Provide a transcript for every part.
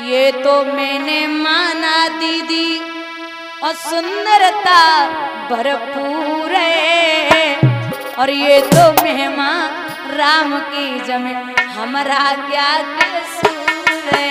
ये तो मैंने माना दीदी और सुंदरता भरपूर है, और ये तो महिमा राम की जमे हमारा क्या कसूर है।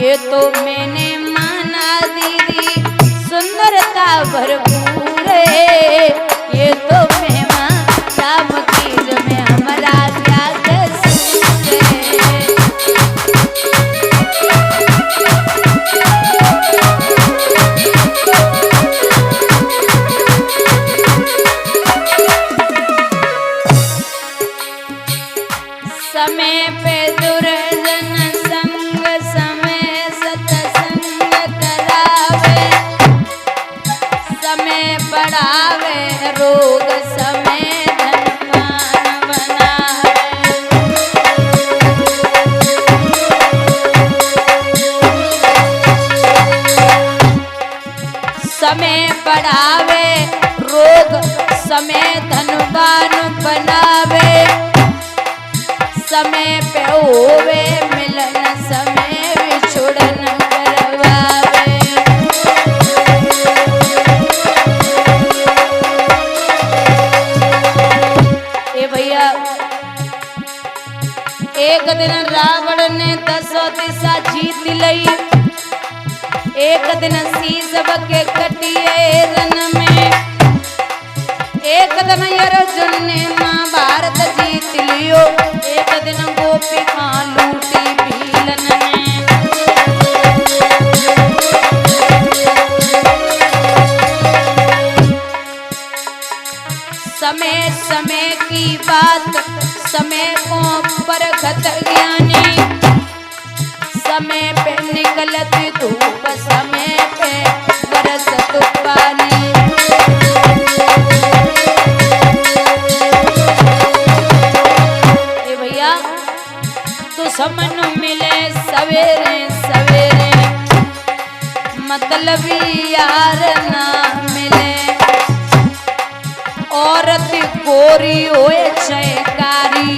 ये तो मैंने माना दीदी सुंदरता भरपूर है, ये तो महिमा राम की जमे हमारा क्या कसूर है। समय पे दुर्जन संग समय सत्संग करावे, समय बढ़ावे रोग समय धनवान बनावे। समय बढ़ावे रोग समय धनवान बनावे, समय पे होवे मिलन समय विछुड़न करवावे। ए भैया, एक दिन रावण ने 10 दिशा जीत लई, एक दिन शीश बके कटिए रन में, एक दिन अर्जुन ने महाभारत जीत लियो, एक दिन गोपिका लूटी भीलन ने। समय समय की बात समय को परखत ज्ञानी, समय पे निकलती धूप समय पे बरसत पानी। समन मिले सवेरे सवेरे, मतलब यार ना मिले, औरत गोरी होए चयकारी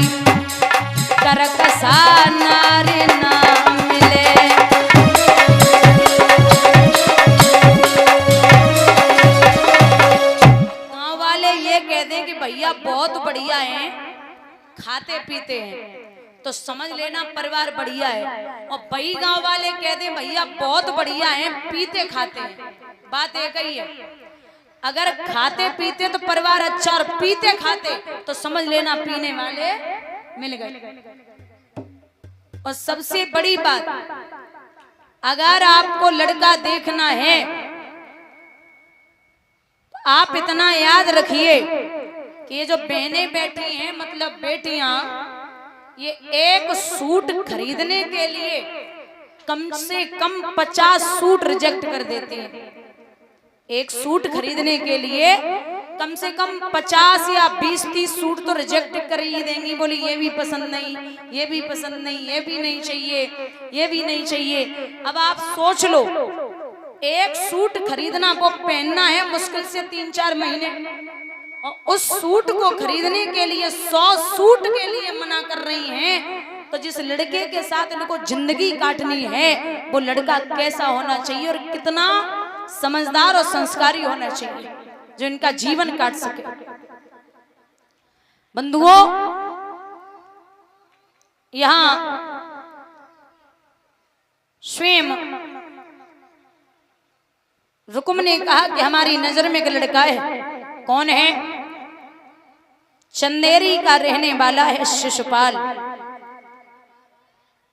करकसा नारी ना मिले। गाँव वाले ये कहते हैं कि भैया बहुत बढ़िया हैं, खाते पीते हैं, तो समझ लेना परिवार बढ़िया है। और भाई गांव वाले कहते हैं भैया बहुत बढ़िया हैं, पीते खाते हैं, बात एक ही है। अगर खाते पीते तो परिवार अच्छा, और पीते खाते तो समझ लेना पीने वाले मिल गए। और सबसे बड़ी बात, अगर आपको लड़का देखना है आप इतना याद रखिए कि ये जो बहनें बैठी हैं, मतलब बेटियां, ये एक सूट खरीदने के लिए कम से कम 50 सूट रिजेक्ट कर देती हैं। एक सूट खरीदने के लिए कम से कम 50 या 20-30 सूट तो रिजेक्ट कर ही देंगी। बोली ये भी पसंद नहीं, ये भी पसंद नहीं, ये भी नहीं चाहिए, ये भी नहीं चाहिए। अब आप सोच लो, एक सूट खरीदना, वो पहनना है मुश्किल से 3-4 महीने, और उस सूट को खरीदने के लिए 100 सूट के लिए मना कर रही हैं। तो जिस लड़के के साथ इनको जिंदगी काटनी है वो लड़का कैसा होना चाहिए और कितना समझदार और संस्कारी होना चाहिए जो इनका जीवन काट सके। बंधुओं, यहां स्वयं रुकुम ने कहा कि हमारी नजर में एक लड़का है। कौन है? चंदेरी का रहने वाला है शिशुपाल।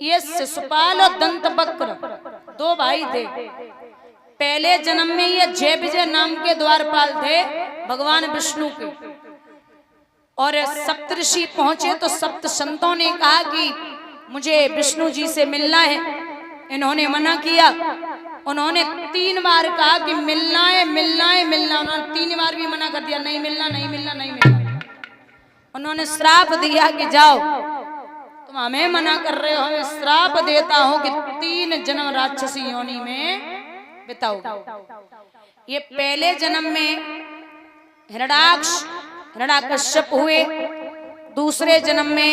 ये शिशुपाल और दंतवक्र 2 भाई थे। पहले जन्म में ये जय विजय नाम के द्वारपाल थे भगवान विष्णु के। और सप्तऋषि पहुंचे तो सप्त संतों ने कहा कि मुझे विष्णु जी से मिलना है। इन्होंने मना किया। उन्होंने 3 बार कहा कि मिलना है मिलना है मिलना। उन्होंने 3 बार भी मना कर दिया, नहीं मिलना नहीं मिलना नहीं मिलना। उन्होंने श्राप दिया कि जाओ। तुम हमें मना कर रहे हो, हमें श्राप देता हूं कि 3 जन्म राक्षसी योनि में बिताओगे। ये पहले जन्म में हिरण्याकश्यप हुए, दूसरे जन्म में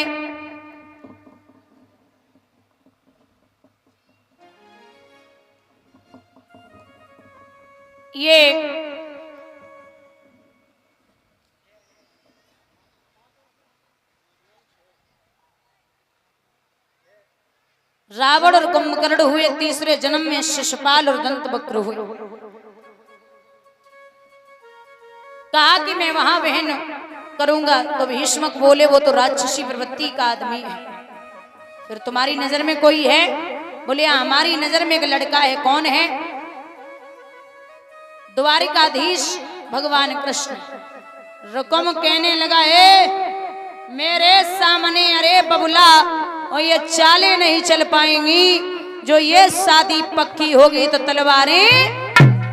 ये रावण और कुंभकर्ण हुए, तीसरे जन्म में शिशुपाल और दंतवक्र हुए। कहा कि मैं वहां बहन करूंगा, तो भीष्मक बोले वो तो राक्षसी प्रवृत्ति का आदमी है, फिर तुम्हारी नजर में कोई है? बोले हमारी नजर में एक लड़का है। कौन है? द्वारिकाधीश भगवान कृष्ण। रुकुम कहने लगा, मेरे सामने अरे बबुला, और ये चालें नहीं चल पाएंगी, जो ये शादी पक्की होगी तो तलवारें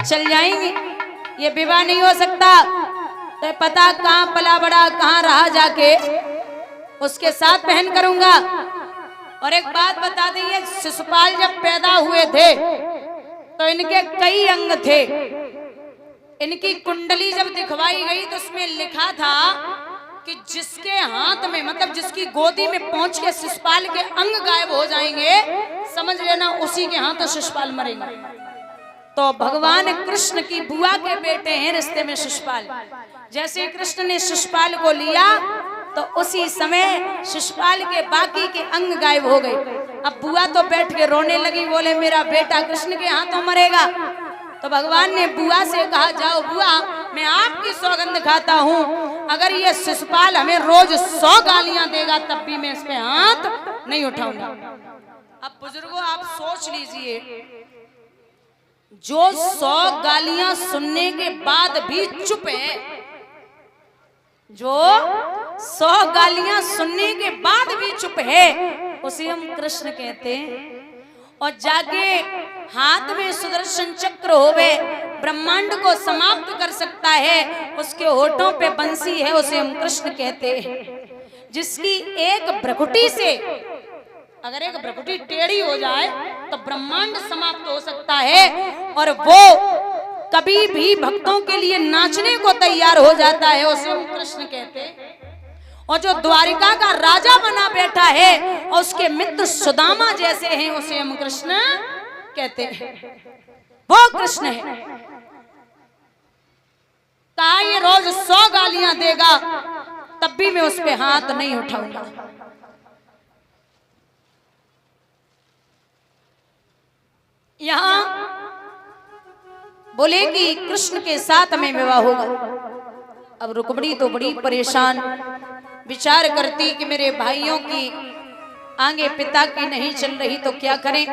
चल जाएंगी, ये विवाह नहीं हो सकता। तो पता कहां पला बड़ा, कहां रहा जाके उसके साथ बहन करूंगा। और एक बात बता दीजिए, शिशुपाल जब पैदा हुए थे तो इनके कई अंग थे। इनकी कुंडली जब दिखवाई गई तो उसमें लिखा था कि जिसके हाथ में, मतलब जिसकी गोदी में पहुंच के शिशुपाल के अंग गायब हो जाएंगे, समझ लेना उसी के हाथों शिशुपाल मरेगा। तो भगवान कृष्ण की बुआ के बेटे हैं रिश्ते में शिशुपाल। जैसे कृष्ण ने शिशुपाल को लिया तो उसी समय शिशुपाल के बाकी के अंग गायब हो गए। अब बुआ तो बैठ के रोने लगी, बोले मेरा बेटा कृष्ण के हाथों मरेगा। तो भगवान ने बुआ से कहा, जाओ बुआ, मैं आपकी सौगंध खाता हूँ, अगर ये शिशुपाल हमें रोज 100 गालियां देगा तब भी मैं इस पे हाथ नहीं उठाऊंगा। अब बुजुर्गों आप सोच लीजिए, जो 100 गालियां सुनने के बाद भी चुप है, जो 100 गालियां सुनने के बाद भी चुप है, उसे हम कृष्ण कहते हैं। और जाके हाथ में सुदर्शन चक्र होवे, ब्रह्मांड को समाप्त कर सकता है, उसके होठों पे बंसी है, उसे हम कृष्ण कहते हैं। जिसकी एक भ्रकुटी से, अगर एक भ्रकुटी टेढ़ी हो जाए तो ब्रह्मांड समाप्त हो सकता है, और वो कभी भी भक्तों के लिए नाचने को तैयार हो जाता है, उसे हम कृष्ण कहते हैं। और जो द्वारिका का राजा बना बैठा है और उसके मित्र सुदामा जैसे हैं, उसे हम कृष्ण कहते हैं। वो कृष्ण है। कहा ये रोज 100 गालियां देगा तब भी मैं उस पे हाथ नहीं उठाऊंगा। यहां बोले कि कृष्ण के साथ में विवाह होगा। अब रुक्मिणी तो बड़ी परेशान, विचार करती कि मेरे भाइयों की आगे पिता की नहीं चल रही तो क्या करें।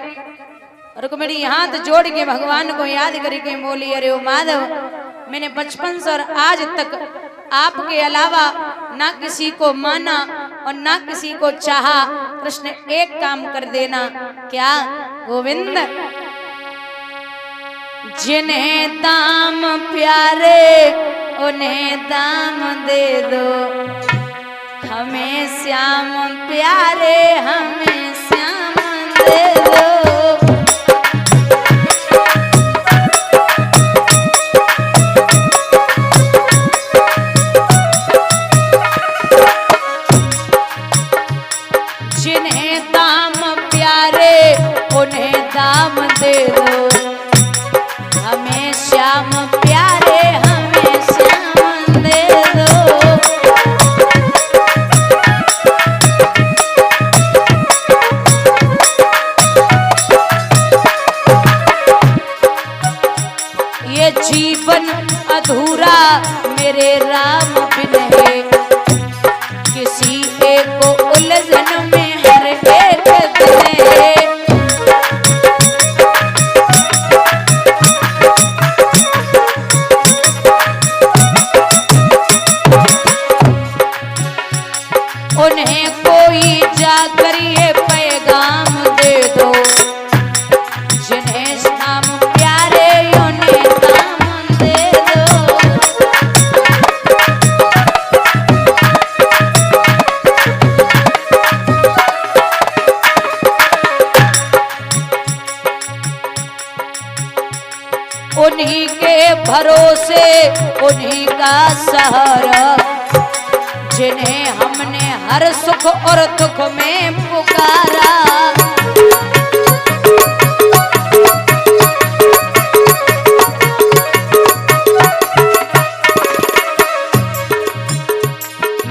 रुक्मिणी हाथ जोड़ के भगवान को याद करके बोली, अरे ओ माधव, मैंने बचपन से और आज तक आपके अलावा ना किसी को माना और ना किसी को चाहा। कृष्ण एक काम कर देना। क्या? गोविंद, जिन्हें दाम प्यारे उन्हें दाम दे दो, हमें श्याम प्यारे हमें श्याम दे दो। जिन्हें दाम प्यारे उन्हें दाम दे दो, हमें श्याम प्यारे हमें श्याम दे दो। ये जीवन अधूरा मेरे राम बिन है, किसी एक को उलझन में हर एक दिन है। उन्हें कोई जाकर ये पैगाम दे दो, जिन्हें श्याम प्यारे उन्हें दाम दे दो। उन्हीं के भरोसे उन्हीं का सहारा, जिन्हें हमने हर सुख और दुख में पुकारा।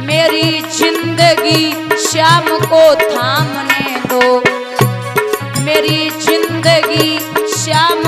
मेरी जिंदगी श्याम को थामने दो, मेरी जिंदगी श्याम